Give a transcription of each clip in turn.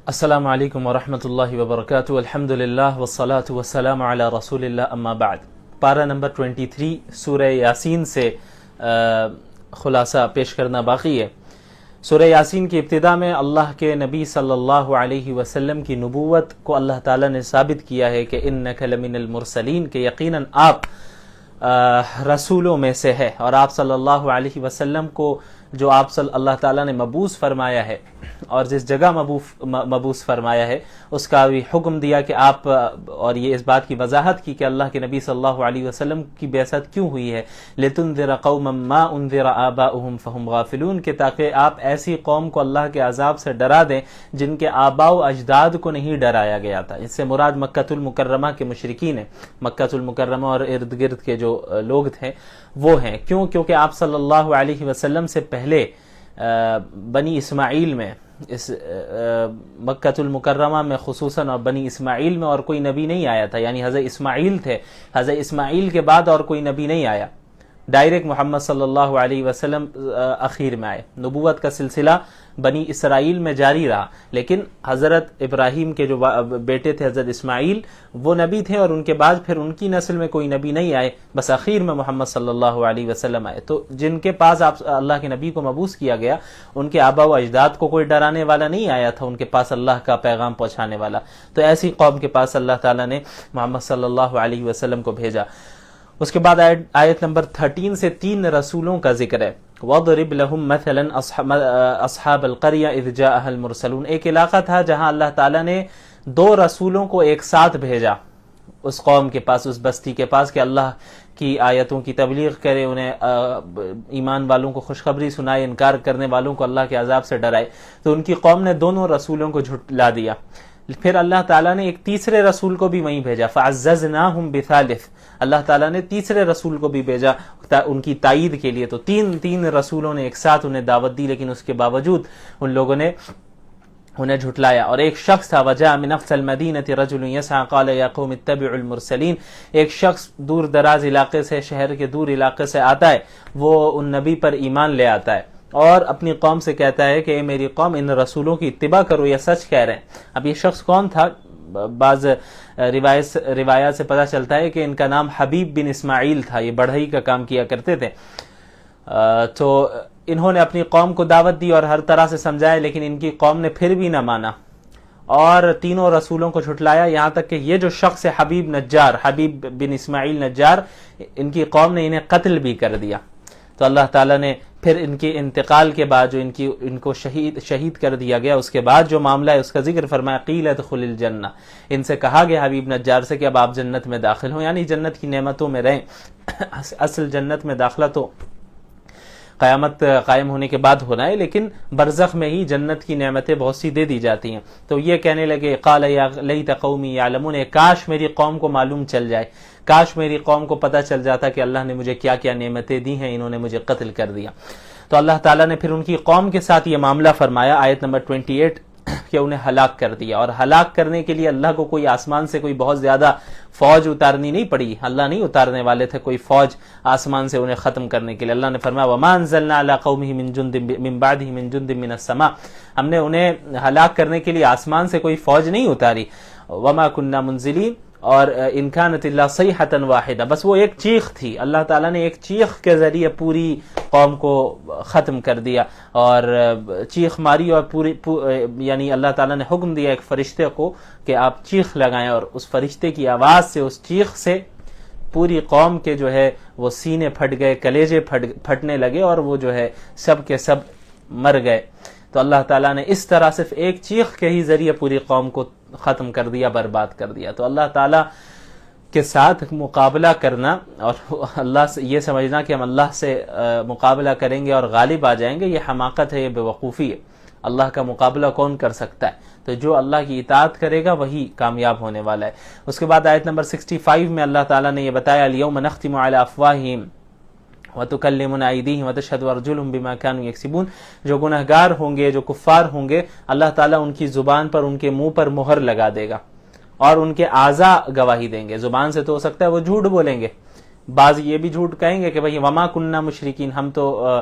السلام علیکم ورحمۃ اللہ وبرکاتہ، الحمدللہ والصلاة والسلام علی رسول اللہ، اما بعد۔ پارہ نمبر 23 سورہ یاسین سے خلاصہ پیش کرنا باقی ہے۔ سورہ یاسین کی ابتدا میں اللہ کے نبی صلی اللہ علیہ وسلم کی نبوت کو اللہ تعالیٰ نے ثابت کیا ہے کہ انک لمن المرسلین، کہ یقیناً آپ رسولوں میں سے ہے، اور آپ صلی اللہ علیہ وسلم کو جو آپ صلی اللہ تعالیٰ نے مبعوث فرمایا ہے اور جس جگہ مبعوث فرمایا ہے اس کا بھی حکم دیا کہ آپ، اور یہ اس بات کی وضاحت کی کہ اللہ کے نبی صلی اللہ علیہ وسلم کی بعثت کیوں ہوئی ہے، لِتُنذِرَ قَوْمًا مَّا أُنذِرَ آبَاؤُهُمْ فَهُمْ غَافِلُونَ، کہ تاکہ آپ ایسی قوم کو اللہ کے عذاب سے ڈرا دیں جن کے آباء و اجداد کو نہیں ڈرایا گیا تھا۔ اس سے مراد مکۃ المکرمہ کے مشرکین ہیں، مکۃ المکرمہ اور ارد گرد کے جو لوگ تھے وہ ہیں۔ کیونکہ آپ صلی اللہ علیہ وسلم سے پہلے بنی اسماعیل میں، اس مکۃ المکرمہ میں خصوصاً اور بنی اسماعیل میں اور کوئی نبی نہیں آیا تھا، یعنی حضرت اسماعیل تھے، حضرت اسماعیل کے بعد اور کوئی نبی نہیں آیا، ڈائریکٹ محمد صلی اللہ علیہ وسلم اخیر میں آئے۔ نبوت کا سلسلہ بنی اسرائیل میں جاری رہا، لیکن حضرت ابراہیم کے جو بیٹے تھے حضرت اسماعیل، وہ نبی تھے، اور ان کے بعد پھر ان کی نسل میں کوئی نبی نہیں آئے، بس اخیر میں محمد صلی اللہ علیہ وسلم آئے۔ تو جن کے پاس آپ اللہ کے نبی کو مبعوث کیا گیا، ان کے آباء و اجداد کو کوئی ڈرانے والا نہیں آیا تھا ان کے پاس اللہ کا پیغام پہنچانے والا، تو ایسی قوم کے پاس اللہ تعالیٰ نے محمد صلی اللہ علیہ وسلم کو بھیجا۔ اس کے بعد آیت نمبر 13 سے 3 رسولوں کا ذکر ہے۔ وَضْرِبْ لَهُمْ مَثَلًا أَصْحَابَ الْقَرْيَةِ إِذْ جَاءَهَا الْمُرْسَلُونَ، ایک علاقہ تھا جہاں اللہ تعالیٰ نے 2 رسولوں کو ایک ساتھ بھیجا اس قوم کے پاس، اس بستی کے پاس، کہ اللہ کی آیتوں کی تبلیغ کرے، انہیں ایمان والوں کو خوشخبری سنائے، انکار کرنے والوں کو اللہ کے عذاب سے ڈرائے۔ تو ان کی قوم نے دونوں رسولوں کو جھٹلا دیا۔ پھر اللہ تعالیٰ نے ایک تیسرے رسول کو بھی وہیں بھیجا، فَعَزَّزْنَاهُمْ بِثَالِثٍ، اللہ تعالیٰ نے تیسرے رسول کو بھی بھیجا ان کی تائید کے لیے۔ تو تین رسولوں نے ایک ساتھ انہیں دعوت دی، لیکن اس کے باوجود ان لوگوں نے انہیں جھٹلایا۔ اور ایک شخص تھا، وَجَاءَ مِنْ أَقْصَى الْمَدِينَةِ رَجُلٌ يَسْعَىٰ قَالَ يَا قَوْمِ اتَّبِعُوا الْمُرْسَلِينَ، ایک شخص دور دراز علاقے سے، شہر کے دور علاقے سے آتا ہے، وہ ان نبی پر ایمان لے آتا ہے اور اپنی قوم سے کہتا ہے کہ اے میری قوم، ان رسولوں کی اتباع کرو، یہ سچ کہہ رہے ہیں۔ اب یہ شخص کون تھا؟ بعض روایات سے پتہ چلتا ہے کہ ان کا نام حبیب بن اسماعیل تھا، یہ بڑھئی کا کام کیا کرتے تھے۔ تو انہوں نے اپنی قوم کو دعوت دی اور ہر طرح سے سمجھایا، لیکن ان کی قوم نے پھر بھی نہ مانا اور تینوں رسولوں کو جھٹلایا، یہاں تک کہ یہ جو شخص ہے حبیب بن اسماعیل نجار، ان کی قوم نے انہیں قتل بھی کر دیا۔ تو اللہ تعالیٰ نے پھر ان کے انتقال کے بعد جو ان کو شہید کر دیا گیا، اس کے بعد جو معاملہ ہے اس کا ذکر فرمایا، قیل ادخل الجنہ، ان سے کہا گیا حبیب نجار سے کہ اب آپ جنت میں داخل ہوں، یعنی جنت کی نعمتوں میں رہیں۔ اصل جنت میں داخلہ تو قیامت قائم ہونے کے بعد ہونا ہے، لیکن برزخ میں ہی جنت کی نعمتیں بہت سی دے دی جاتی ہیں۔ تو یہ کہنے لگے، قال یا لیت قومی یعلمون، کاش میری قوم کو معلوم چل جائے، کاش میری قوم کو پتہ چل جاتا کہ اللہ نے مجھے کیا کیا نعمتیں دی ہیں، انہوں نے مجھے قتل کر دیا۔ تو اللہ تعالیٰ نے پھر ان کی قوم کے ساتھ یہ معاملہ فرمایا، آیت نمبر 28، کہ انہیں ہلاک کر دیا۔ اور ہلاک کرنے کے لیے اللہ کو کوئی آسمان سے کوئی بہت زیادہ فوج اتارنی نہیں پڑی، اللہ نہیں اتارنے والے تھے کوئی فوج آسمان سے انہیں ختم کرنے کے لیے۔ اللہ نے فرمایا وَمَا أَنزَلْنَا عَلَىٰ قَوْمِهِ مِن بَعْدِهِ مِن جُندٍ مِّنَ السَّمَاءِ، ہم نے انہیں ہلاک کرنے کے لیے آسمان سے کوئی فوج نہیں اتاری۔ وَمَا كُنَّا مُنزِلِينَ، اور إِن كَانَتْ إِلَّا صَيْحَةً وَاحِدَةً، بس وہ ایک چیخ تھی، اللہ تعالیٰ نے ایک چیخ کے ذریعے پوری قوم کو ختم کر دیا، اور چیخ ماری، اور یعنی اللہ تعالیٰ نے حکم دیا ایک فرشتے کو کہ آپ چیخ لگائیں، اور اس فرشتے کی آواز سے، اس چیخ سے پوری قوم کے جو ہے وہ سینے پھٹ گئے، کلیجے پھٹنے لگے، اور وہ جو ہے سب کے سب مر گئے۔ تو اللہ تعالیٰ نے اس طرح صرف ایک چیخ کے ہی ذریعے پوری قوم کو ختم کر دیا، برباد کر دیا۔ تو اللہ تعالیٰ کے ساتھ مقابلہ کرنا اور اللہ سے یہ سمجھنا کہ ہم اللہ سے مقابلہ کریں گے اور غالب آ جائیں گے، یہ حماقت ہے، یہ بے وقوفی ہے۔ اللہ کا مقابلہ کون کر سکتا ہے؟ تو جو اللہ کی اطاعت کرے گا وہی کامیاب ہونے والا ہے۔ اس کے بعد آیت نمبر 65 میں اللہ تعالیٰ نے یہ بتایا، اليوم نختم علی افواہہم وَتُكَلِّمُنَا أَيْدِيهِمْ وَتَشْهَدُ أَرْجُلُهُمْ بِمَا كَانُوا يَكْسِبُونَ، جو گنہگار ہوں گے، جو کفار ہوں گے، اللہ تعالیٰ ان کی زبان پر، ان کے منہ پر مہر لگا دے گا، اور ان کے اعضاء گواہی دیں گے۔ زبان سے تو ہو سکتا ہے وہ جھوٹ بولیں گے، بعض یہ بھی جھوٹ کہیں گے کہ بھئی وما کننا مشرکین، ہم تو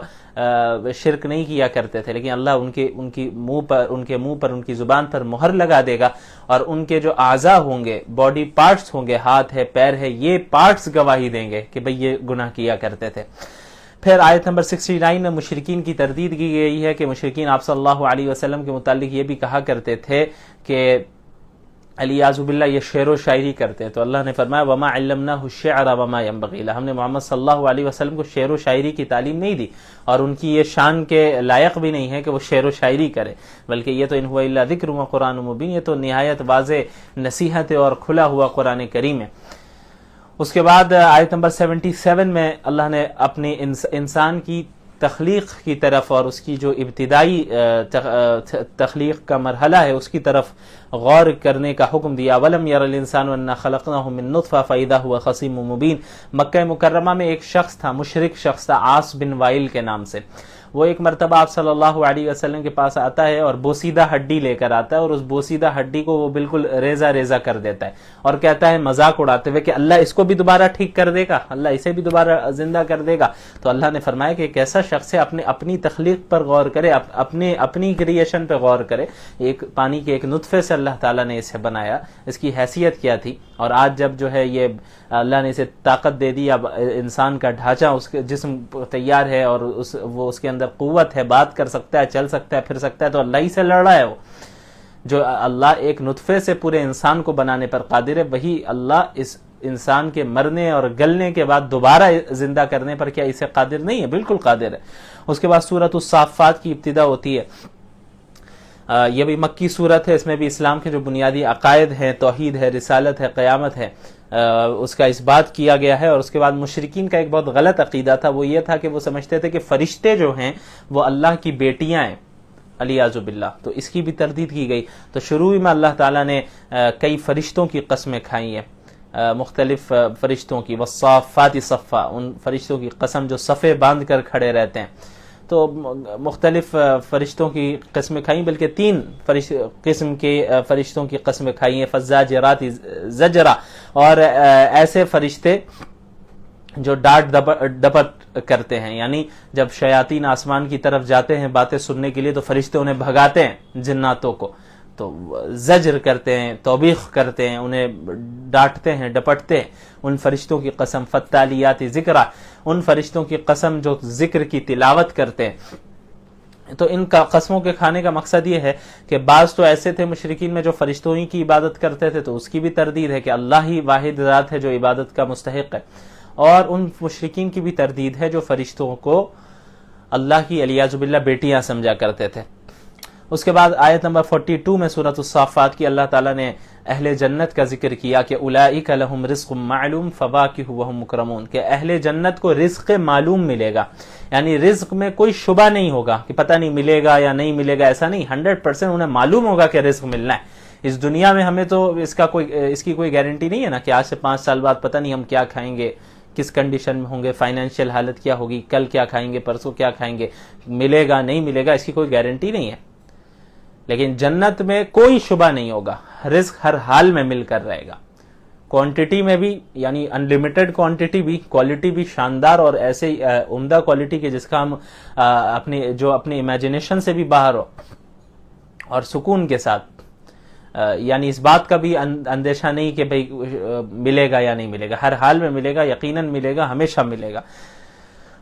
شرک نہیں کیا کرتے تھے، لیکن اللہ ان کے منہ پر ان کی زبان پر مہر لگا دے گا، اور ان کے جو اعضاء ہوں گے، باڈی پارٹس ہوں گے، ہاتھ ہے، پیر ہے، یہ پارٹس گواہی دیں گے کہ بھئی یہ گناہ کیا کرتے تھے۔ پھر آیت نمبر 69 میں مشرکین کی تردید کی گئی ہے کہ مشرکین آپ صلی اللہ علیہ وسلم کے متعلق یہ بھی کہا کرتے تھے کہ علیاذ باللہ یہ شعر و شاعری کرتے ہیں، تو اللہ نے فرمایا وما علمناہ الشعر وما ينبغي له، ہم نے محمد صلی اللہ علیہ وسلم کو شعر و شاعری کی تعلیم نہیں دی، اور ان کی یہ شان کے لائق بھی نہیں ہے کہ وہ شعر و شاعری کرے، بلکہ یہ تو ان هو الا ذکر و قرآن مبین، یہ تو نہایت واضح نصیحت اور کھلا ہوا قرآن کریم ہے۔ اس کے بعد آیت نمبر 77 میں اللہ نے اپنی انسان کی تخلیق کی طرف اور اس کی جو ابتدائی تخلیق کا مرحلہ ہے اس کی طرف غور کرنے کا حکم دیا۔ وَلَمْ يَرَ الْإِنسَانُ أَنَّا خَلَقْنَاهُ مِن نُطْفَةٍ فَإِذَا هُوَ خَصِيمٌ مُبِينٌ۔ مکہ مکرمہ میں ایک شخص تھا، مشرک شخص تھا، عاص بن وائل کے نام سے، وہ ایک مرتبہ آپ صلی اللہ علیہ وسلم کے پاس آتا ہے اور بوسیدہ ہڈی لے کر آتا ہے، اور اس بوسیدہ ہڈی کو وہ بالکل ریزہ ریزہ کر دیتا ہے، اور کہتا ہے مذاق اڑاتے ہوئے کہ اللہ اس کو بھی دوبارہ ٹھیک کر دے گا، اللہ اسے بھی دوبارہ زندہ کر دے گا۔ تو اللہ نے فرمایا کہ ایک ایسا شخص ہے اپنی تخلیق پر غور کرے، اپنی کریشن پہ غور کرے، ایک پانی کے ایک نطفے سے اللہ تعالیٰ نے اسے بنایا، اس کی حیثیت کیا تھی، اور آج جب جو ہے یہ اللہ نے اسے طاقت دے دی، اب انسان کا ڈھانچہ، اس کے جسم تیار ہے، اور وہ اس کے اندر قوت ہے، بات کر سکتا ہے، چل سکتا ہے، پھر سکتا ہے، تو اللہ ہی سے لڑ رہا ہے وہ جو اللہ ایک نطفے سے پورے انسان کو بنانے پر قادر ہے، وہی اللہ اس انسان کے مرنے اور گلنے کے بعد دوبارہ زندہ کرنے پر کیا اسے قادر نہیں ہے؟ بالکل قادر ہے۔ اس کے بعد سورۃ الصافات کی ابتدا ہوتی ہے، یہ بھی مکی صورت ہے، اس میں بھی اسلام کے جو بنیادی عقائد ہیں، توحید ہے، رسالت ہے، قیامت ہے، اس کا اس بات کیا گیا ہے۔ اور اس کے بعد مشرکین کا ایک بہت غلط عقیدہ تھا، وہ یہ تھا کہ وہ سمجھتے تھے کہ فرشتے جو ہیں وہ اللہ کی بیٹیاں ہیں، علیاذ باللہ، تو اس کی بھی تردید کی گئی۔ تو شروع میں اللہ تعالیٰ نے کئی فرشتوں کی قسمیں کھائی ہیں، مختلف فرشتوں کی، والصافات صفا، ان فرشتوں کی قسم جو صفے باندھ کر کھڑے رہتے ہیں، تو مختلف فرشتوں کی قسمیں کھائیں، بلکہ 3 قسم کے فرشتوں کی قسمیں کھائی ہیں، فزاجرات زجرا، اور ایسے فرشتے جو ڈانٹ ڈپٹ کرتے ہیں، یعنی جب شیاطین آسمان کی طرف جاتے ہیں باتیں سننے کے لیے تو فرشتے انہیں بھگاتے ہیں، جناتوں کو، تو زجر کرتے ہیں، توبیخ کرتے ہیں، انہیں ڈانٹتے ہیں، ڈپٹتے ہیں، ان فرشتوں کی قسم، فتالیات ذکرہ، ان فرشتوں کی قسم جو ذکر کی تلاوت کرتے ہیں۔ تو ان کا قسموں کے کھانے کا مقصد یہ ہے کہ بعض تو ایسے تھے مشرکین میں جو فرشتوں ہی کی عبادت کرتے تھے، تو اس کی بھی تردید ہے کہ اللہ ہی واحد ذات ہے جو عبادت کا مستحق ہے، اور ان مشرکین کی بھی تردید ہے جو فرشتوں کو اللہ کی علیاذ باللہ بیٹیاں سمجھا کرتے تھے۔ اس کے بعد آیت نمبر 42 میں سورۃ الصافات کی اللہ تعالیٰ نے اہل جنت کا ذکر کیا کہ اولئک لہم رزق معلوم فواکہ وہم مکرمون، کہ اہل جنت کو رزق معلوم ملے گا، یعنی رزق میں کوئی شبہ نہیں ہوگا کہ پتہ نہیں ملے گا یا نہیں ملے گا، ایسا نہیں، 100% انہیں معلوم ہوگا کہ رزق ملنا ہے۔ اس دنیا میں ہمیں تو اس کی کوئی گارنٹی نہیں ہے نا کہ آج سے 5 سال بعد پتہ نہیں ہم کیا کھائیں گے، کس کنڈیشن میں ہوں گے، فائنینشیل حالت کیا ہوگی، کل کیا کھائیں گے، پرسوں کیا کھائیں گے، ملے گا نہیں ملے گا، اس کی کوئی گارنٹی نہیں ہے۔ لیکن جنت میں کوئی شبہ نہیں ہوگا، رزق ہر حال میں مل کر رہے گا، کوانٹٹی میں بھی، یعنی انلیمیٹڈ کوانٹٹی بھی، کوالٹی بھی شاندار اور ایسے عمدہ کوالٹی کے جس کا ہم اپنی امیجنیشن سے بھی باہر ہو، اور سکون کے ساتھ، یعنی اس بات کا بھی اندیشہ نہیں کہ بھئی ملے گا یا نہیں ملے گا، ہر حال میں ملے گا، یقیناً ملے گا، ہمیشہ ملے گا۔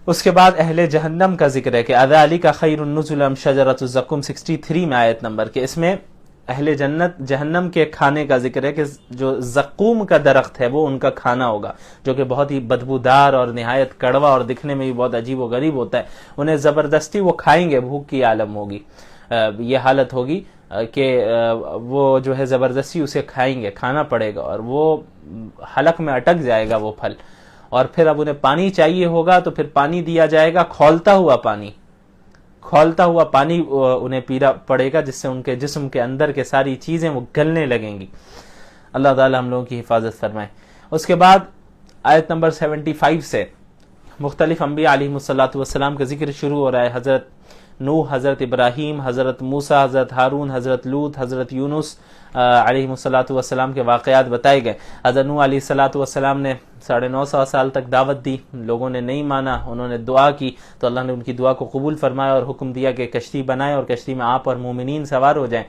اس کے بعد اہل جہنم کا ذکر ہے کہ اذالک خیر النزلا شجرۃ الزقوم 63 میں آیت نمبر کے، اس میں اہل جہنم کے کھانے کا ذکر ہے کہ جو زقوم کا درخت ہے وہ ان کا کھانا ہوگا، جو کہ بہت ہی بدبودار اور نہایت کڑوا اور دکھنے میں بھی بہت عجیب و غریب ہوتا ہے، انہیں زبردستی وہ کھائیں گے، بھوک کی عالم ہوگی، یہ حالت ہوگی کہ وہ جو ہے زبردستی اسے کھائیں گے، کھانا پڑے گا، اور وہ حلق میں اٹک جائے گا وہ پھل، اور پھر اب انہیں پانی چاہیے ہوگا تو پھر پانی دیا جائے گا، کھولتا ہوا پانی انہیں پینا پڑے گا، جس سے ان کے جسم کے اندر کے ساری چیزیں وہ گلنے لگیں گی۔ اللہ تعالی ہم لوگوں کی حفاظت فرمائے۔ اس کے بعد آیت نمبر 75 سے مختلف انبیاء علیہم الصلوۃ والسلام کا ذکر شروع ہو رہا ہے، حضرت نوح، حضرت ابراہیم، حضرت موسیٰ، حضرت ہارون، حضرت لوط، حضرت یونس علیہ الصلاۃ والسلام کے واقعات بتائے گئے۔ حضرت نوح علیہ الصلاۃ والسلام نے 950 سال تک دعوت دی، لوگوں نے نہیں مانا، انہوں نے دعا کی تو اللہ نے ان کی دعا کو قبول فرمایا اور حکم دیا کہ کشتی بنائے اور کشتی میں آپ اور مومنین سوار ہو جائیں۔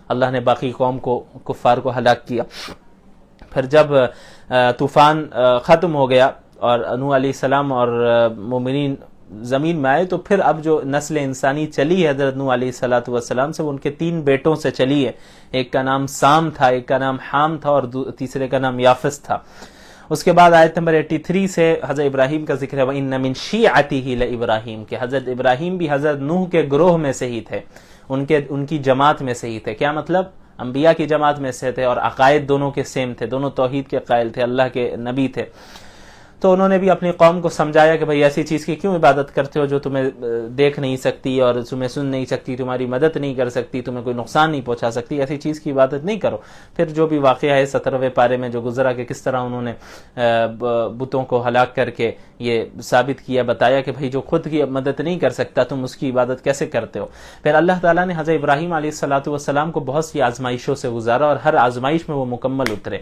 اللہ نے باقی قوم کو، کفار کو ہلاک کیا۔ پھر جب طوفان ختم ہو گیا اور نوح علیہ السلام اور مومنین زمین میں آئے، تو پھر اب جو نسل انسانی چلی ہے حضرت نوح علیہ الصلاۃ والسلام سے، وہ ان کے 3 بیٹوں سے چلی ہے۔ ایک کا نام سام تھا، ایک کا نام حام تھا اور تیسرے کا نام یافس تھا۔ اس کے بعد آیت نمبر 83 سے حضرت ابراہیم کا ذکر ہے، وَإِنَّ مِن شِيعَتِهِ لَإِبْرَاهِيمَ، کہ حضرت ابراہیم بھی حضرت نوح کے گروہ میں سے ہی تھے، ان کی جماعت میں سے ہی تھے۔ کیا مطلب؟ انبیاء کی جماعت میں سے تھے اور عقائد دونوں کے سیم تھے، دونوں توحید کے قائل تھے، اللہ کے نبی تھے۔ تو انہوں نے بھی اپنی قوم کو سمجھایا کہ بھئی ایسی چیز کی کیوں عبادت کرتے ہو جو تمہیں دیکھ نہیں سکتی اور تمہیں سن نہیں سکتی، تمہاری مدد نہیں کر سکتی، تمہیں کوئی نقصان نہیں پہنچا سکتی، ایسی چیز کی عبادت نہیں کرو۔ پھر جو بھی واقعہ ہے 17ویں پارے میں جو گزرا کہ کس طرح انہوں نے بتوں کو ہلاک کر کے یہ ثابت کیا، بتایا کہ بھئی جو خود کی مدد نہیں کر سکتا تم اس کی عبادت کیسے کرتے ہو۔ پھر اللہ تعالیٰ نے حضرت ابراہیم علیہ الصلاۃ والسلام کو بہت سی آزمائشوں سے گزارا اور ہر آزمائش میں وہ مکمل اترے۔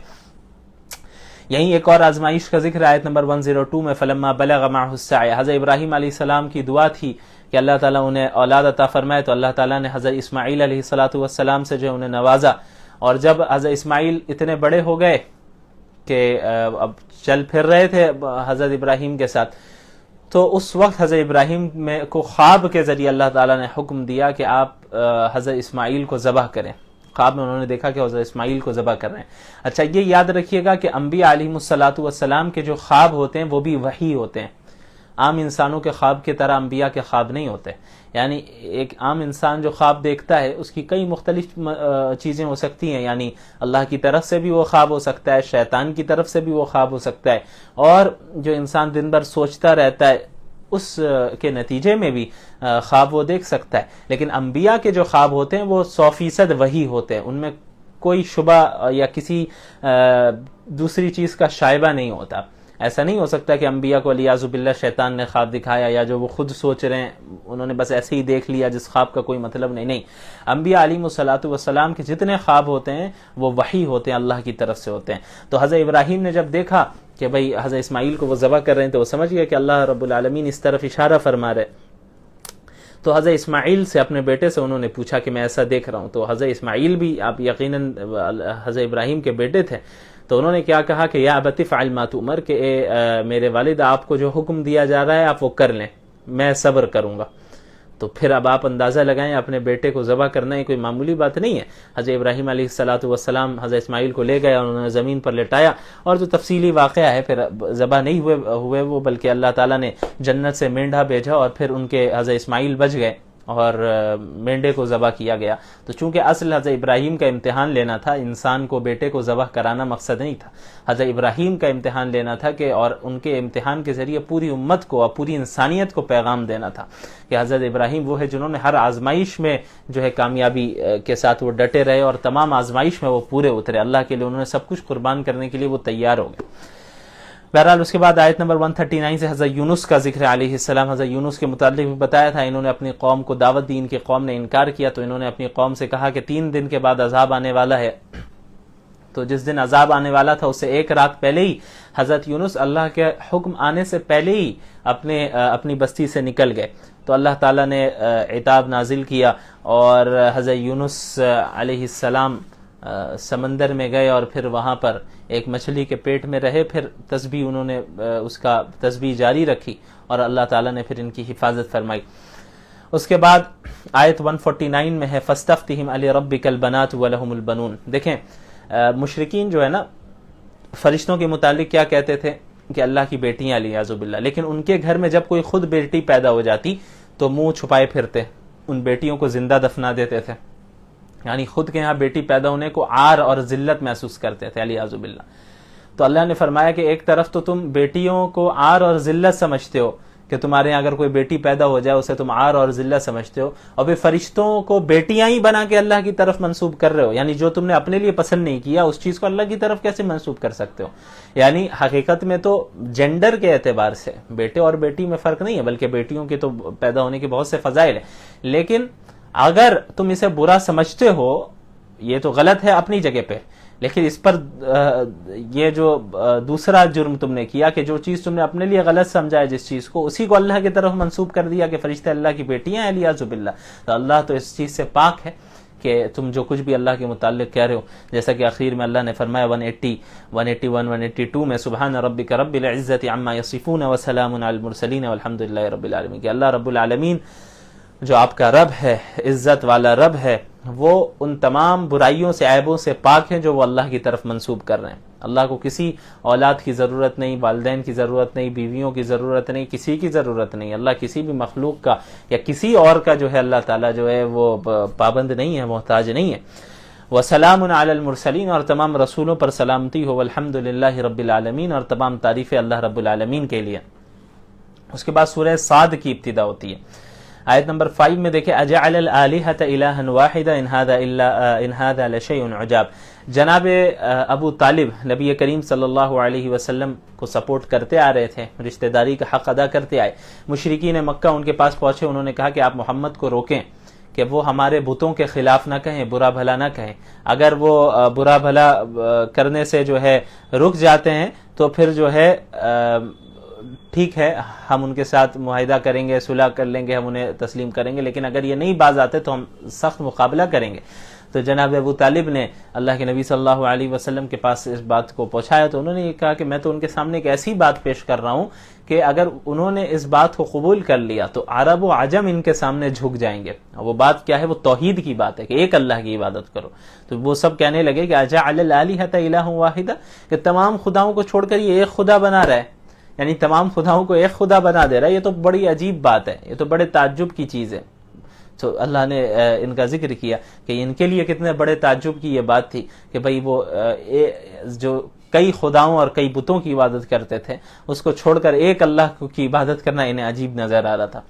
یہیں ایک اور آزمائش کا ذکر آیت نمبر 102 میں، فلما بلغ معه السعی، حضرت ابراہیم علیہ السلام کی دعا تھی کہ اللہ تعالیٰ انہیں اولاد عطا فرمائے، تو اللہ تعالیٰ نے حضرت اسماعیل علیہ الصلاۃ والسلام سے جو انہیں نوازا، اور جب حضرت اسماعیل اتنے بڑے ہو گئے کہ اب چل پھر رہے تھے حضرت ابراہیم کے ساتھ، تو اس وقت حضرت ابراہیم کو خواب کے ذریعے اللہ تعالیٰ نے حکم دیا کہ آپ حضرت اسماعیل کو ذبح کریں۔ خواب میں انہوں نے دیکھا کہ حضرت اسماعیل کو ذبح کر رہے ہیں۔ اچھا یہ یاد رکھیے گا کہ انبیاء علیہم الصلاۃ والسلام کے جو خواب ہوتے ہیں وہ بھی وحی ہوتے ہیں، عام انسانوں کے خواب کی طرح انبیاء کے خواب نہیں ہوتے۔ یعنی ایک عام انسان جو خواب دیکھتا ہے اس کی کئی مختلف چیزیں ہو سکتی ہیں، یعنی اللہ کی طرف سے بھی وہ خواب ہو سکتا ہے، شیطان کی طرف سے بھی وہ خواب ہو سکتا ہے، اور جو انسان دن بھر سوچتا رہتا ہے اس کے نتیجے میں بھی خواب وہ دیکھ سکتا ہے۔ لیکن انبیاء کے جو خواب ہوتے ہیں وہ 100% وحی ہوتے ہیں، ان میں کوئی شبہ یا کسی دوسری چیز کا شائبہ نہیں ہوتا۔ ایسا نہیں ہو سکتا کہ انبیاء کو علیاذ باللہ شیطان نے خواب دکھایا یا جو وہ خود سوچ رہے ہیں انہوں نے بس ایسے ہی دیکھ لیا جس خواب کا کوئی مطلب نہیں۔ انبیاء علیہم الصلاۃ والسلام کے جتنے خواب ہوتے ہیں وہ وحی ہوتے ہیں، اللہ کی طرف سے ہوتے ہیں۔ تو حضرت ابراہیم نے جب دیکھا کہ بھئی حضرت اسماعیل کو وہ ذبح کر رہے ہیں تو وہ سمجھ گیا کہ اللہ رب العالمین اس طرف اشارہ فرما رہے، تو حضرت اسماعیل سے اپنے بیٹے سے انہوں نے پوچھا کہ میں ایسا دیکھ رہا ہوں۔ تو حضرت اسماعیل بھی آپ یقیناً حضرت ابراہیم کے بیٹے تھے، تو انہوں نے کیا کہا کہ یا ابت افعل ما تؤمر، کہ اے میرے والد آپ کو جو حکم دیا جا رہا ہے آپ وہ کر لیں، میں صبر کروں گا۔ تو پھر اب آپ اندازہ لگائیں اپنے بیٹے کو ذبح کرنا یہ کوئی معمولی بات نہیں ہے۔ حضرت ابراہیم علیہ الصلاۃ والسلام حضرت اسماعیل کو لے گئے اور انہوں نے زمین پر لٹایا، اور جو تفصیلی واقعہ ہے پھر ذبح نہیں ہوئے وہ، بلکہ اللہ تعالیٰ نے جنت سے مینڈھا بھیجا اور پھر ان کے حضرت اسماعیل بچ گئے اور مینڈے کو ذبح کیا گیا۔ تو چونکہ اصل حضرت ابراہیم کا امتحان لینا تھا، انسان کو بیٹے کو ذبح کرانا مقصد نہیں تھا، حضرت ابراہیم کا امتحان لینا تھا کہ اور ان کے امتحان کے ذریعے پوری امت کو اور پوری انسانیت کو پیغام دینا تھا کہ حضرت ابراہیم وہ ہے جنہوں نے ہر آزمائش میں جو ہے کامیابی کے ساتھ وہ ڈٹے رہے اور تمام آزمائش میں وہ پورے اترے، اللہ کے لیے انہوں نے سب کچھ قربان کرنے کے لیے وہ تیار ہو گئے۔ بہرحال اس کے بعد آیت نمبر 139 سے حضرت یونس کا ذکر علیہ السلام، حضرت یونس کے متعلق بھی بتایا تھا، انہوں نے اپنی قوم کو دعوت دی، ان کی قوم نے انکار کیا، تو انہوں نے اپنی قوم سے کہا کہ 3 دن کے بعد عذاب آنے والا ہے۔ تو جس دن عذاب آنے والا تھا اس سے 1 رات پہلے ہی حضرت یونس اللہ کے حکم آنے سے پہلے ہی اپنی بستی سے نکل گئے، تو اللہ تعالیٰ نے عتاب نازل کیا اور حضرت یونس علیہ السلام سمندر میں گئے اور پھر وہاں پر ایک مچھلی کے پیٹ میں رہے، پھر تسبیح انہوں نے اس کا تسبیح جاری رکھی اور اللہ تعالیٰ نے پھر ان کی حفاظت فرمائی۔ اس کے بعد آیت 149 میں ہے فاستفتہم لربک البنات ولہم البنون۔ دیکھیں مشرکین جو ہے نا فرشتوں کے متعلق کیا کہتے تھے کہ اللہ کی بیٹیاں علیاذ باللہ، لیکن ان کے گھر میں جب کوئی خود بیٹی پیدا ہو جاتی تو منہ چھپائے پھرتے، ان بیٹیوں کو زندہ دفنا دیتے تھے، یعنی خود کے ہاں بیٹی پیدا ہونے کو عار اور ذلت محسوس کرتے تھے علیاذ باللہ۔ تو اللہ نے فرمایا کہ ایک طرف تو تم بیٹیوں کو عار اور ذلت سمجھتے ہو کہ تمہارے یہاں اگر کوئی بیٹی پیدا ہو جائے اسے تم عار اور ذلت سمجھتے ہو، اور پھر فرشتوں کو بیٹیاں ہی بنا کے اللہ کی طرف منسوب کر رہے ہو، یعنی جو تم نے اپنے لیے پسند نہیں کیا اس چیز کو اللہ کی طرف کیسے منسوب کر سکتے ہو؟ یعنی حقیقت میں تو جینڈر کے اعتبار سے بیٹے اور بیٹی میں فرق نہیں ہے، بلکہ بیٹیوں کے تو پیدا ہونے کے بہت سے فضائل ہیں، لیکن اگر تم اسے برا سمجھتے ہو یہ تو غلط ہے اپنی جگہ پہ، لیکن اس پر یہ جو دوسرا جرم تم نے کیا کہ جو چیز تم نے اپنے لیے غلط سمجھا ہے جس چیز کو، اسی کو اللہ کی طرف منسوب کر دیا کہ فرشتے اللہ کی بیٹیاں ہیں، الیاذ باللہ۔ تو اللہ تو اس چیز سے پاک ہے کہ تم جو کچھ بھی اللہ کے متعلق کہہ رہے ہو، جیسا کہ آخر میں اللہ نے فرمایا 180 181 182 میں سبحان ربک رب العزت عما یصفون وسلام علی المرسلین والحمد للہ رب العالمین، کہ اللہ رب العالمین جو آپ کا رب ہے، عزت والا رب ہے، وہ ان تمام برائیوں سے عیبوں سے پاک ہیں جو وہ اللہ کی طرف منسوب کر رہے ہیں۔ اللہ کو کسی اولاد کی ضرورت نہیں، والدین کی ضرورت نہیں، بیویوں کی ضرورت نہیں، کسی کی ضرورت نہیں۔ اللہ کسی بھی مخلوق کا یا کسی اور کا جو ہے اللہ تعالیٰ جو ہے وہ پابند نہیں ہے، محتاج نہیں ہے۔ وسلام علی المرسلین، اور تمام رسولوں پر سلامتی ہو، والحمد للہ رب العالمین، اور تمام تعریفیں اللہ رب العالمین کے لیے۔ اس کے بعد سورہ صاد کی ابتدا ہوتی ہے۔ آیت نمبر 5 میں دیکھیں اجعل الالہۃ الہا واحدا ان ھذا لشیء عجاب۔ جناب ابو طالب نبی کریم صلی اللہ علیہ وسلم کو سپورٹ کرتے آ رہے تھے، رشتہ داری کا حق ادا کرتے آئے۔ مشرکین مکہ ان کے پاس پہنچے، انہوں نے کہا کہ آپ محمد کو روکیں کہ وہ ہمارے بتوں کے خلاف نہ کہیں، برا بھلا نہ کہیں۔ اگر وہ برا بھلا کرنے سے جو ہے رک جاتے ہیں تو پھر جو ہے ٹھیک ہے، ہم ان کے ساتھ معاہدہ کریں گے، صلح کر لیں گے، ہم انہیں تسلیم کریں گے، لیکن اگر یہ نہیں باز آتے تو ہم سخت مقابلہ کریں گے۔ تو جناب ابو طالب نے اللہ کے نبی صلی اللہ علیہ وسلم کے پاس اس بات کو پہنچایا، تو انہوں نے یہ کہا کہ میں تو ان کے سامنے ایک ایسی بات پیش کر رہا ہوں کہ اگر انہوں نے اس بات کو قبول کر لیا تو عرب و عجم ان کے سامنے جھک جائیں گے۔ وہ بات کیا ہے؟ وہ توحید کی بات ہے کہ ایک اللہ کی عبادت کرو۔ تو وہ سب کہنے لگے کہ اجعل الالہۃ الہا واحدا، کہ تمام خداؤں کو چھوڑ کر یہ ایک خدا بنا رہا ہے، یعنی تمام خداؤں کو ایک خدا بنا دے رہا ہے۔ یہ تو بڑی عجیب بات ہے، یہ تو بڑے تعجب کی چیز ہے۔ تو اللہ نے ان کا ذکر کیا کہ ان کے لیے کتنے بڑے تعجب کی یہ بات تھی کہ بھئی وہ جو کئی خداؤں اور کئی بتوں کی عبادت کرتے تھے اس کو چھوڑ کر ایک اللہ کی عبادت کرنا انہیں عجیب نظر آ رہا تھا۔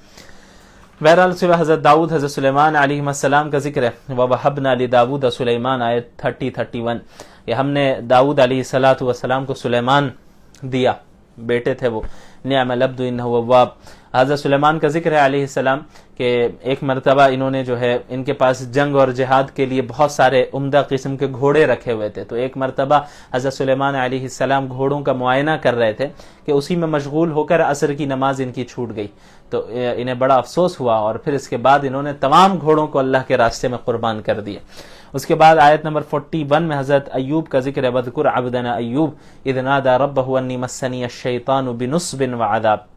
بہرحال سورہ حضرت داؤد حضرت سلیمان علیہ السلام کا ذکر ہے۔ وَوَهَبْنَا لِدَاوُودَ سلیمان، آیت 30-31، کہ ہم نے داؤد علیہ السلام کو سلیمان دیا، بیٹے تھے وہ، نعم العبد انہ اواب۔ حضرت سلیمان کا ذکر ہے علیہ السلام کہ ایک مرتبہ انہوں نے جو ہے ان کے پاس جنگ اور جہاد کے لیے بہت سارے عمدہ قسم کے گھوڑے رکھے ہوئے تھے، تو ایک مرتبہ حضرت سلیمان علیہ السلام گھوڑوں کا معائنہ کر رہے تھے کہ اسی میں مشغول ہو کر عصر کی نماز ان کی چھوٹ گئی، تو انہیں بڑا افسوس ہوا، اور پھر اس کے بعد انہوں نے تمام گھوڑوں کو اللہ کے راستے میں قربان کر دیا۔ اس کے بعد آیت نمبر 41 میں حضرت ایوب کا ذکر ہے، وَاذْكُرْ عَبْدَنَا أَيُّوبَ إِذْ نَادَىٰ رَبَّهُ أَنِّي مَسَّنِيَ الشَّيْطَانُ بِنُصْبٍ وَعَذَابٍ۔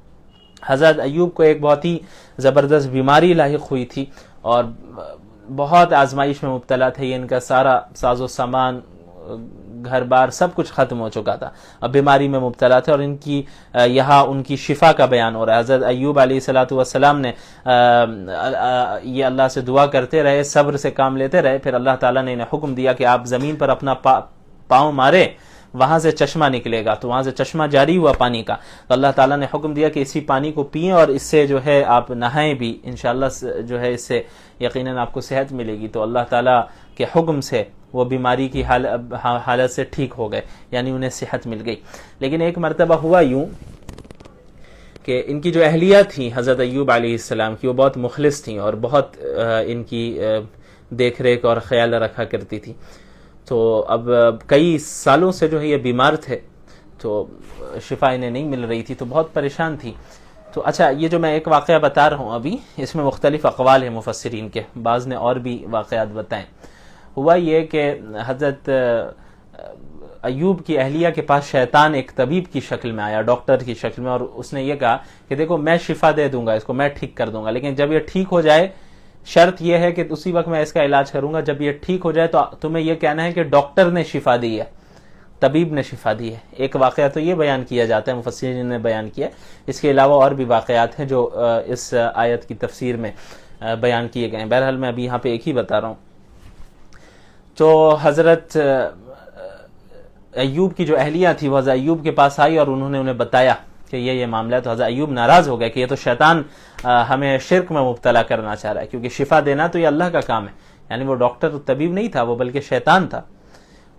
حضرت ایوب کو ایک بہت ہی زبردست بیماری لاحق ہوئی تھی اور بہت آزمائش میں مبتلا تھے، یہ ان کا سارا ساز و سامان، گھر بار سب کچھ ختم ہو چکا تھا، اب بیماری میں مبتلا تھے، اور ان کی یہاں ان کی شفا کا بیان ہو رہا ہے۔ حضرت ایوب علیہ السلام نے یہ اللہ سے دعا کرتے رہے، صبر سے کام لیتے رہے، پھر اللہ تعالیٰ نے انہیں حکم دیا کہ آپ زمین پر اپنا پاؤں مارے، وہاں سے چشمہ نکلے گا، تو وہاں سے چشمہ جاری ہوا پانی کا، تو اللہ تعالیٰ نے حکم دیا کہ اسی پانی کو پئیں اور اس سے جو ہے آپ نہائیں بھی، انشاءاللہ جو ہے اس سے یقیناً آپ کو صحت ملے گی۔ تو اللہ تعالیٰ کے حکم سے وہ بیماری کی حالت سے ٹھیک ہو گئے، یعنی انہیں صحت مل گئی۔ لیکن ایک مرتبہ ہوا یوں کہ ان کی جو اہلیہ تھیں حضرت ایوب علیہ السلام کی، وہ بہت مخلص تھیں اور بہت ان کی دیکھ ریکھ اور خیال رکھا کرتی تھی، تو اب کئی سالوں سے جو ہے یہ بیمار تھے، تو شفا انہیں نہیں مل رہی تھی، تو بہت پریشان تھی۔ تو اچھا، یہ جو میں ایک واقعہ بتا رہا ہوں ابھی، اس میں مختلف اقوال ہیں مفسرین کے، بعض نے اور بھی واقعات بتائیں۔ ہوا یہ کہ حضرت ایوب کی اہلیہ کے پاس شیطان ایک طبیب کی شکل میں آیا، ڈاکٹر کی شکل میں، اور اس نے یہ کہا کہ دیکھو میں شفا دے دوں گا اس کو، میں ٹھیک کر دوں گا، لیکن جب یہ ٹھیک ہو جائے، شرط یہ ہے کہ اسی وقت میں اس کا علاج کروں گا، جب یہ ٹھیک ہو جائے تو تمہیں یہ کہنا ہے کہ ڈاکٹر نے شفا دی ہے، طبیب نے شفا دی ہے۔ ایک واقعہ تو یہ بیان کیا جاتا ہے، مفسرین نے بیان کیا، اس کے علاوہ اور بھی واقعات ہیں جو اس آیت کی تفسیر میں بیان کیے گئے ہیں۔ بہرحال میں ابھی یہاں پہ ایک ہی بتا رہا ہوں۔ تو حضرت ایوب کی جو اہلیہ تھی وہ حضرت ایوب کے پاس آئی اور انہوں نے انہیں بتایا کہ کہ یہ معاملہ ہے، تو حضرت ایوب ناراض ہو گئے کہ یہ تو شیطان ہمیں شرک میں مبتلا کرنا چاہ رہا ہے، کیونکہ شفا دینا تو یہ اللہ کا کام ہے. یعنی وہ ڈاکٹر طبیب نہیں تھا وہ، بلکہ شیطان تھا.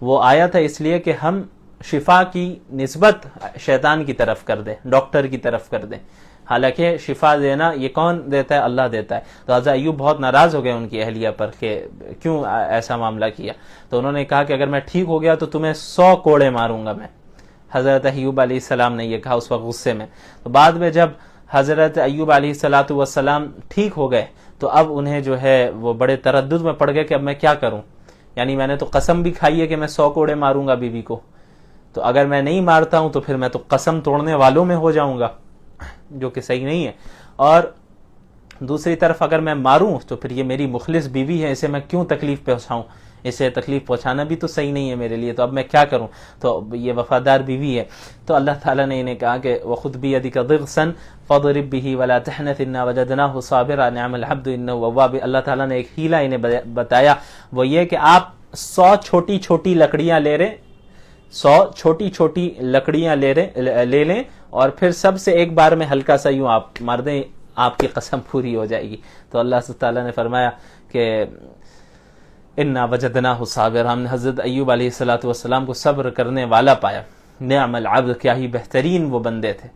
وہ آیا تھا اس لیے کہ ہم شفا کی نسبت شیطان کی طرف کر دیں، ڈاکٹر کی طرف کر دیں، حالانکہ شفا دینا یہ کون دیتا ہے؟ اللہ دیتا ہے. تو حضرت ایوب بہت ناراض ہو گئے ان کی اہلیہ پر کہ کیوں ایسا معاملہ کیا. تو انہوں نے کہا کہ اگر میں ٹھیک ہو گیا تو تمہیں 100 کوڑے ماروں گا میں. حضرت ایوب علیہ السلام نے یہ کہا اس وقت غصے میں. تو بعد میں جب حضرت ایوب علیہ السلام ٹھیک ہو گئے تو اب انہیں جو ہے وہ بڑے تردد میں پڑ گئے کہ اب میں کیا کروں. یعنی میں نے تو قسم بھی کھائی ہے کہ میں 100 کوڑے ماروں گا بیوی کو، تو اگر میں نہیں مارتا ہوں تو پھر میں تو قسم توڑنے والوں میں ہو جاؤں گا، جو کہ صحیح نہیں ہے. اور دوسری طرف اگر میں ماروں تو پھر یہ میری مخلص بیوی ہے، اسے میں کیوں تکلیف پہنچاؤں، اسے تکلیف پہنچانا بھی تو صحیح نہیں ہے میرے لیے، تو اب میں کیا کروں. تو یہ وفادار بیوی ہے. تو اللہ تعالیٰ نے انہیں کہا کہ وَخُذْ بِيَدِكَ ضِغْثًا فَاضْرِب بِهِ وَلَا تَحْنَثْ إِنَّا وَجَدْنَاهُ صَابِرًا نِعْمَ الْعَبْدُ إِنَّهُ أَوَّابٌ. اللہ تعالیٰ نے ایک ہیلا انہیں بتایا، وہ یہ کہ آپ 100 چھوٹی چھوٹی لکڑیاں لے رہے، 100 چھوٹی چھوٹی لکڑیاں لے لیں اور پھر سب سے ایک بار میں ہلکا سا یوں آپ مار دیں، آپ کی قسم پوری ہو جائے گی. تو اللہ تعالیٰ نے فرمایا کہ انا وجدناہ صابرا، ہم نے حضرت ایوب علیہ السلام کو صبر کرنے والا پایا. نعم العبد، کیا ہی بہترین وہ بندے تھے.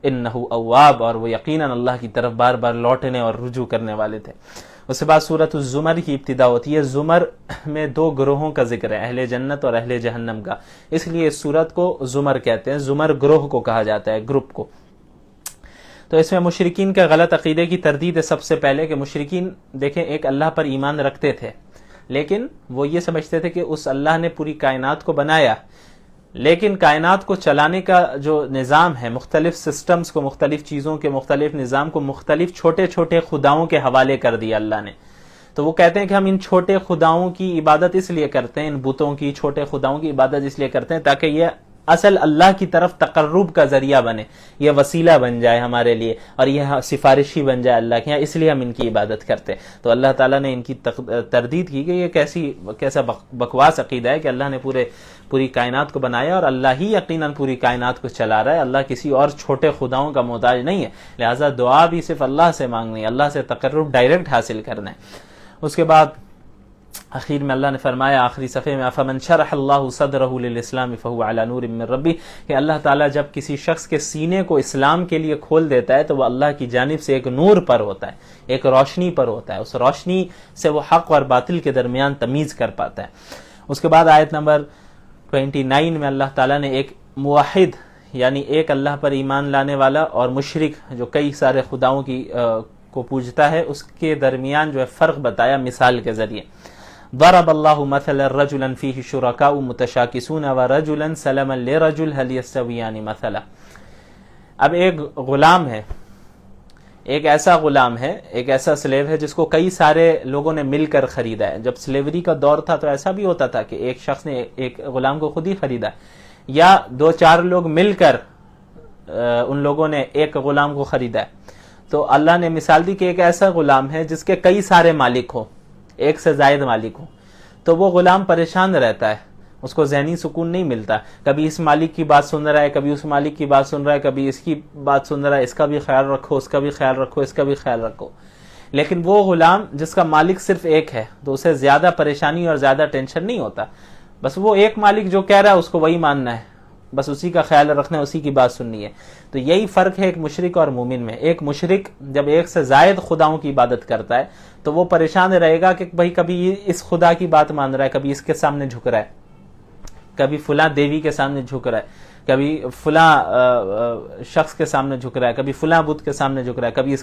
انہ اواب، اور وہ یقیناً اللہ کی طرف بار بار لوٹنے اور رجوع کرنے والے تھے. اس کے بعد سورۃ الزمر کی ابتدا ہوتی ہے. زمر میں 2 گروہوں کا ذکر ہے، اہل جنت اور اہل جہنم کا، اس لیے اس سورت کو زمر کہتے ہیں. زمر گروہ کو کہا جاتا ہے، گروپ کو. تو اس میں مشرکین کا غلط عقیدے کی تردید ہے. سب سے پہلے کہ مشرکین دیکھیں ایک اللہ پر ایمان رکھتے تھے، لیکن وہ یہ سمجھتے تھے کہ اس اللہ نے پوری کائنات کو بنایا، لیکن کائنات کو چلانے کا جو نظام ہے، مختلف سسٹمز کو، مختلف چیزوں کے مختلف نظام کو مختلف چھوٹے چھوٹے خداؤں کے حوالے کر دیا اللہ نے. تو وہ کہتے ہیں کہ ہم ان چھوٹے خداؤں کی عبادت اس لیے کرتے ہیں، ان بتوں کی، چھوٹے خداؤں کی عبادت اس لیے کرتے ہیں تاکہ یہ اصل اللہ کی طرف تقرب کا ذریعہ بنے، یہ وسیلہ بن جائے ہمارے لیے، اور یہ سفارشی بن جائے اللہ کے یہاں، اس لیے ہم ان کی عبادت کرتے ہیں. تو اللہ تعالیٰ نے ان کی تردید کی کہ یہ کیسا بکواس عقیدہ ہے کہ اللہ نے پوری کائنات کو بنایا اور اللہ ہی یقیناً پوری کائنات کو چلا رہا ہے، اللہ کسی اور چھوٹے خداؤں کا محتاج نہیں ہے، لہٰذا دعا بھی صرف اللہ سے مانگنی ہے، اللہ سے تقرب ڈائریکٹ حاصل کرنا ہے. اس کے بعد اخیر میں اللہ نے فرمایا آخری صفحے میں فمن شرح اللہ صدرہ للاسلام فهو علی نور من ربہ، کہ اللہ تعالیٰ جب کسی شخص کے سینے کو اسلام کے لیے کھول دیتا ہے تو وہ اللہ کی جانب سے ایک نور پر ہوتا ہے، ایک روشنی پر ہوتا ہے، اس روشنی سے وہ حق اور باطل کے درمیان تمیز کر پاتا ہے. اس کے بعد آیت نمبر 29 میں اللہ تعالیٰ نے ایک موحد یعنی ایک اللہ پر ایمان لانے والا اور مشرک جو کئی سارے خداؤں کو پوجتا ہے اس کے درمیان جو ہے فرق بتایا مثال کے ذریعے. ضرب اللہ مثلا رجلا فیہ شرکاء متشاکسون ورجلا سلما لرجل هل یستویان مثلا. اب ایک غلام ہے، ایک ایسا غلام ہے، ایک ایسا سلیو ہے جس کو کئی سارے لوگوں نے مل کر خریدا ہے. جب سلیوری کا دور تھا تو ایسا بھی ہوتا تھا کہ ایک شخص نے ایک غلام کو خود ہی خریدا، یا 2-4 لوگ مل کر ان لوگوں نے ایک غلام کو خریدا ہے. تو اللہ نے مثال دی کہ ایک ایسا غلام ہے جس کے کئی سارے مالک ہو، ایک سے زائد مالک ہو، تو وہ غلام پریشان رہتا ہے، اس کو ذہنی سکون نہیں ملتا. کبھی اس مالک کی بات سن رہا ہے، کبھی اس مالک کی بات سن رہا ہے، کبھی اس کی بات سن رہا ہے، اس کا بھی خیال رکھو، اس کا بھی خیال رکھو، اس کا بھی خیال رکھو. لیکن وہ غلام جس کا مالک صرف ایک ہے تو اسے زیادہ پریشانی اور زیادہ ٹینشن نہیں ہوتا، بس وہ ایک مالک جو کہہ رہا ہے اس کو وہی ماننا ہے، بس اسی کا خیال رکھنا ہے، اسی کی بات سننی ہے. تو یہی فرق ہے ایک مشرک اور مومن میں. ایک مشرک جب ایک سے زائد خداؤں کی عبادت کرتا ہے تو وہ پریشان رہے گا کہ بھائی کبھی اس خدا کی بات مان رہا ہے، کبھی اس کے سامنے جھک رہا ہے، کبھی فلاں دیوی کے سامنے جھک رہا ہے، کبھی فلاں شخص کے سامنے جھک رہا ہے، کبھی فلاں بت کے سامنے جھک رہا ہے، کبھی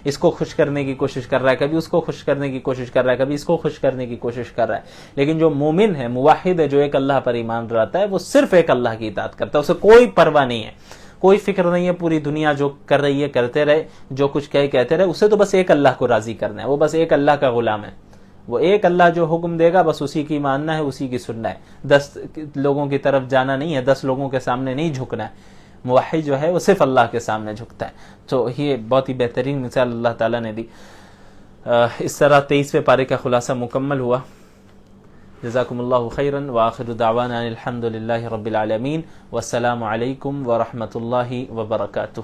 اس کو خوش کرنے کی کوشش کر رہا ہے، کبھی اس کو خوش کرنے کی کوشش کر رہا ہے، کبھی اس کو خوش کرنے کی کوشش کر رہا ہے. لیکن جو مومن ہے، موحد ہے، جو ایک اللہ پر ایمان رہتا ہے، وہ صرف ایک اللہ کی اطاعت کرتا ہے، اسے کوئی پرواہ نہیں ہے، کوئی فکر نہیں ہے پوری دنیا جو کر رہی ہے کرتے رہے، جو کچھ کہتے رہے، اسے تو بس ایک اللہ کو راضی کرنا ہے، وہ بس ایک اللہ کا غلام ہے. وہ ایک اللہ جو حکم دے گا بس اسی کی ماننا ہے، اسی کی سننا ہے. 10 لوگوں کی طرف جانا نہیں ہے، 10 لوگوں کے سامنے نہیں جھکنا ہے. موحد جو ہے وہ صرف اللہ کے سامنے جھکتا ہے. تو یہ بہت ہی بہترین مثال اللہ تعالیٰ نے دی. اس طرح 23ویں پارے کا خلاصہ مکمل ہوا. جزاکم اللہ خیرا وآخر دعوانا الحمد للہ رب العالمین والسلام علیکم ورحمۃ اللہ وبرکاتہ.